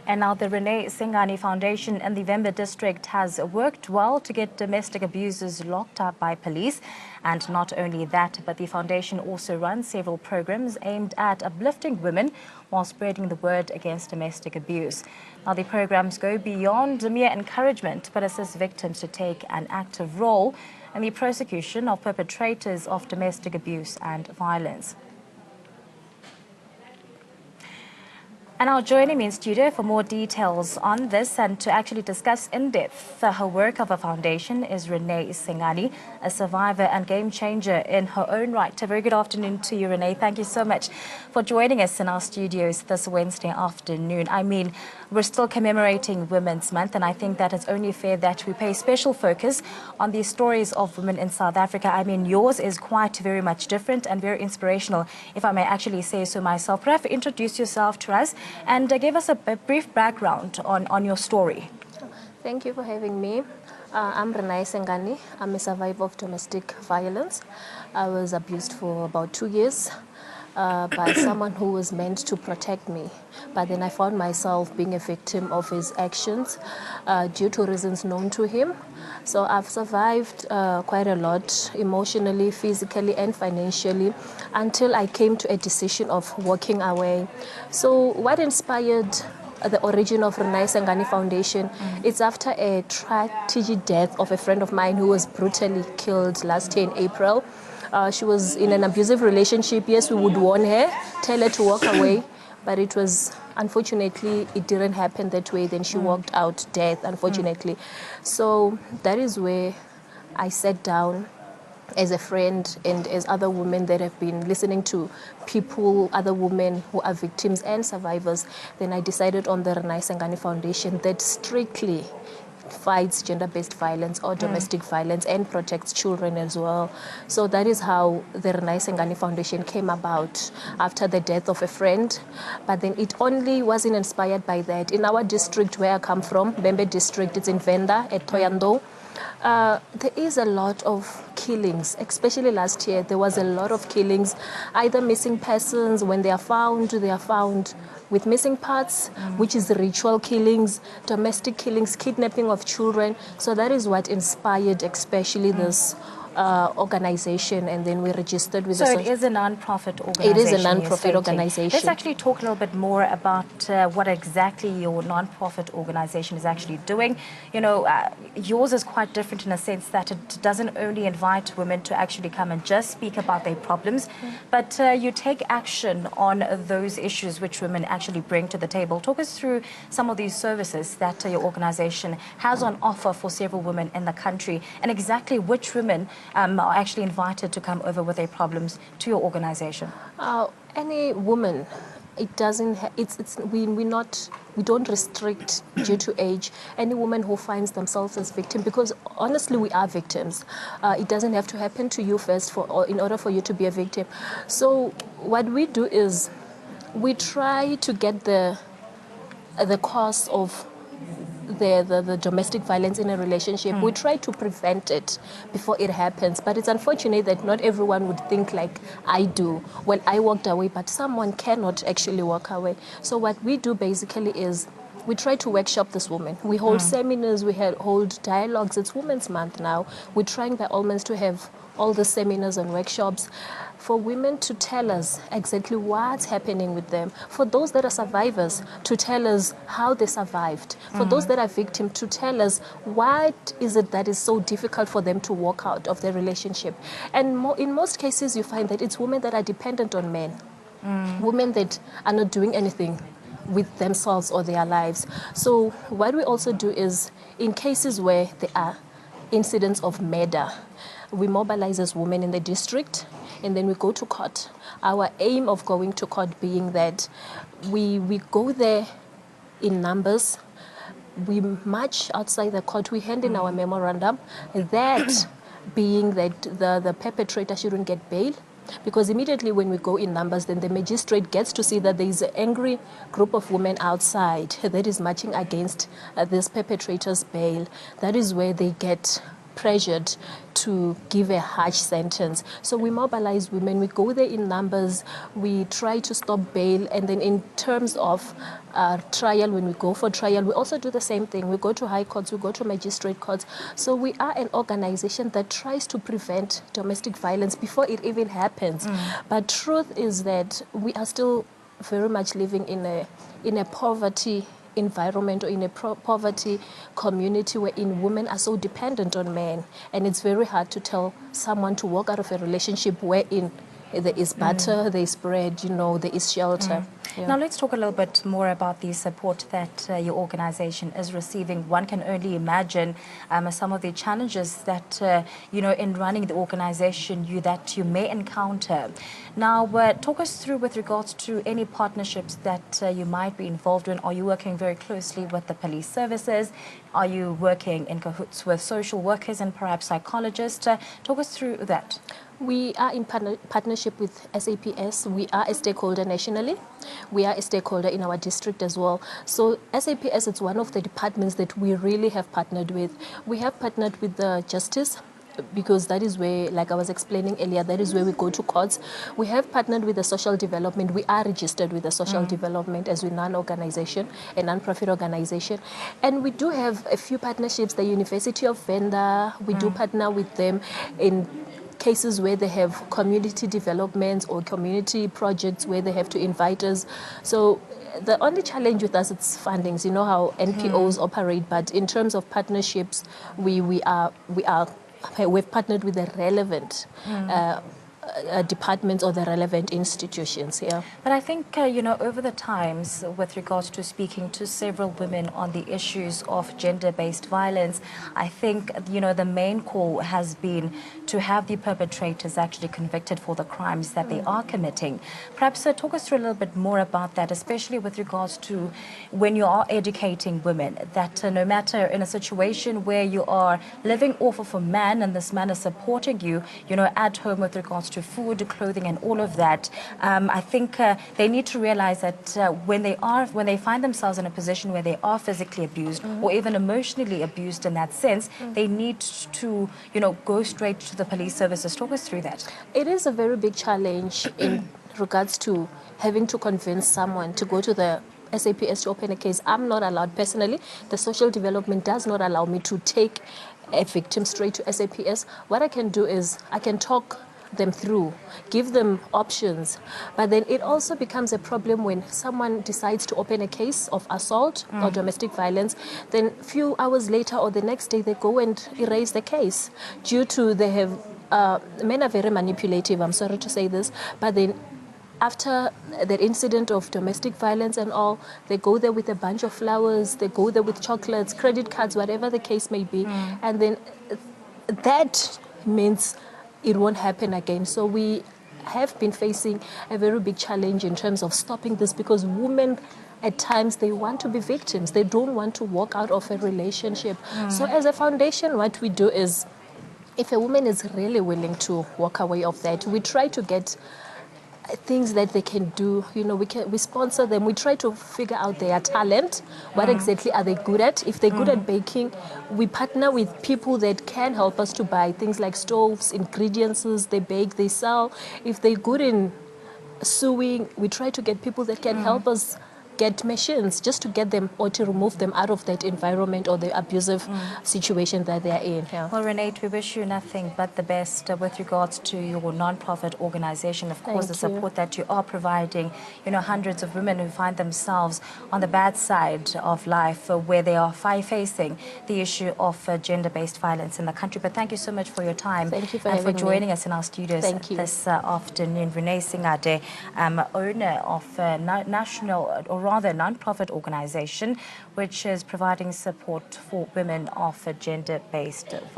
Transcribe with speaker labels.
Speaker 1: And now the Rinae Sengani Foundation in the Vemba district has worked well to get domestic abusers locked up by police. And not only that, but the foundation also runs several programs aimed at uplifting women while spreading the word against domestic abuse. Now the programs go beyond mere encouragement but assist victims to take an active role in the prosecution of perpetrators of domestic abuse and violence. And now joining me in studio for more details on this and to actually discuss in depth her work of a foundation is Rinae Sengani, a survivor and game changer in her own right. A very good afternoon to you, Rinae. Thank you so much for joining us in our studios this Wednesday afternoon. I mean, we're still commemorating Women's Month, and I think that it's only fair that we pay special focus on the stories of women in South Africa. I mean, yours is quite very much different and very inspirational, if I may actually say so myself. Perhaps introduce yourself to us and give us a brief background on your story.
Speaker 2: Thank you for having me. I'm Rinae Sengani. I'm a survivor of domestic violence. I was abused for about 2 years by someone who was meant to protect me. But then I found myself being a victim of his actions due to reasons known to him. So I've survived quite a lot, emotionally, physically, and financially, until I came to a decision of walking away. So what inspired the origin of Rinae Sengani Foundation, it's after a tragic death of a friend of mine who was brutally killed last year in April. She was in an abusive relationship. Yes, we would warn her, tell her to walk away, but it was, unfortunately, it didn't happen that way. Then she walked out dead, unfortunately. So that is where I sat down as a friend and as other women that have been listening to people, other women who are victims and survivors. Then I decided on the Rinae Sengani Foundation that strictly fights gender-based violence or domestic violence and protects children as well. So that is how the Rinae Sengani Foundation came about after the death of a friend. But then it only wasn't inspired by that. In our district where I come from, Bembe district, it's in Venda at Thohoyandou. There is a lot of killings, especially last year. There was a lot of killings, either missing persons. When they are found with missing parts, which is ritual killings, domestic killings, kidnapping of children. So that is what inspired especially this organization, and then we registered with
Speaker 1: so it is a non-profit organization.
Speaker 2: It is a non-profit organization.
Speaker 1: Let's actually talk a little bit more about what exactly your non-profit organization is actually doing. You know, yours is quite different in a sense that it doesn't only invite women to actually come and just speak about their problems, but you take action on those issues which women actually bring to the table. Talk us through some of these services that your organization has on offer for several women in the country, and exactly which women are actually invited to come over with their problems to your organization.
Speaker 2: Any woman, it doesn't. We don't restrict due to age. Any woman who finds themselves as victim, because honestly we are victims. It doesn't have to happen to you first in order for you to be a victim. So what we do is we try to get the cause of the domestic violence in a relationship. We try to prevent it before it happens, but it's unfortunate that not everyone would think like I do. Well, I walked away, but someone cannot actually walk away. So what we do basically is we try to workshop this woman. We hold seminars, we hold dialogues. It's Women's Month now. We're trying by all means to have all the seminars and workshops for women to tell us exactly what's happening with them. For those that are survivors, to tell us how they survived. For those that are victims, to tell us what is it that is so difficult for them to walk out of their relationship. And in most cases, you find that it's women that are dependent on men. Women that are not doing anything with themselves or their lives. So what we also do is, in cases where there are incidents of murder, we mobilize as women in the district, and then we go to court. Our aim of going to court being that we go there in numbers, we march outside the court, we hand in our memorandum, that being that the perpetrator shouldn't get bail. Because immediately when we go in numbers, then the magistrate gets to see that there is an angry group of women outside that is marching against this perpetrator's bail. That is where they get pressured to give a harsh sentence. So we mobilize women, we go there in numbers, we try to stop bail, and then in terms of trial, when we go for trial, we also do the same thing. We go to high courts, we go to magistrate courts. So we are an organization that tries to prevent domestic violence before it even happens. But truth is that we are still very much living in a poverty environment, or in a poverty community wherein women are so dependent on men, and it's very hard to tell someone to walk out of a relationship wherein there is butter, there is bread, there is shelter. Yeah.
Speaker 1: Now let's talk a little bit more about the support that your organization is receiving. One can only imagine some of the challenges that, in running the organization that you may encounter. Now, talk us through with regards to any partnerships that you might be involved in. Are you working very closely with the police services? Are you working in cahoots with social workers and perhaps psychologists? Talk us through that.
Speaker 2: We are in partnership with SAPS. We are a stakeholder nationally. We are a stakeholder in our district as well. So SAPS is one of the departments that we really have partnered with. We have partnered with the justice, because that is where, like I was explaining earlier, that is where we go to courts. We have partnered with the social development. We are registered with the social development as a non-organization, a non-profit organization. And we do have a few partnerships. The University of Venda, we do partner with them in cases where they have community developments or community projects where they have to invite us. So the only challenge with us is fundings. You know how NPOs operate, but in terms of partnerships, we've partnered with the relevant departments or the relevant institutions. Yeah.
Speaker 1: But I think, over the times, with regards to speaking to several women on the issues of gender-based violence, I think, the main call has been to have the perpetrators actually convicted for the crimes that they are committing. Perhaps talk us through a little bit more about that, especially with regards to when you are educating women, that no matter in a situation where you are living off of a man and this man is supporting you, at home with regards to food, clothing, and all of that. I think they need to realize that when they find themselves in a position where they are physically abused or even emotionally abused in that sense, they need to, go straight to the police services. Talk us through that.
Speaker 2: It is a very big challenge in regards to having to convince someone to go to the SAPS to open a case. I'm not allowed personally. The social development does not allow me to take a victim straight to SAPS. What I can do is I can talk them through, give them options. But then it also becomes a problem when someone decides to open a case of assault or domestic violence, then a few hours later or the next day they go and erase the case due to they have, men are very manipulative, I'm sorry to say this, but then after that incident of domestic violence and all, they go there with a bunch of flowers, they go there with chocolates, credit cards, whatever the case may be. And then that means it won't happen again. So we have been facing a very big challenge in terms of stopping this, because women at times they want to be victims. They don't want to walk out of a relationship. So as a foundation, what we do is, if a woman is really willing to walk away of that, we try to get things that they can do. We sponsor them. We try to figure out their talent. What exactly are they good at? If they're good at baking, we partner with people that can help us to buy things like stoves, ingredients. They bake, they sell. If they're good in sewing, we try to get people that can help us get machines, just to get them or to remove them out of that environment or the abusive situation that they're in. Yeah.
Speaker 1: Well, Rinae, we wish you nothing but the best with regards to your non-profit organization. Of course, the support that you are providing, hundreds of women who find themselves on the bad side of life, where they are facing the issue of gender-based violence in the country. But thank you so much for your time.
Speaker 2: Thank you for
Speaker 1: and for joining us in our studios
Speaker 2: this
Speaker 1: afternoon. Rinae Sengani, owner of a non-profit organization which is providing support for women of gender-based violence.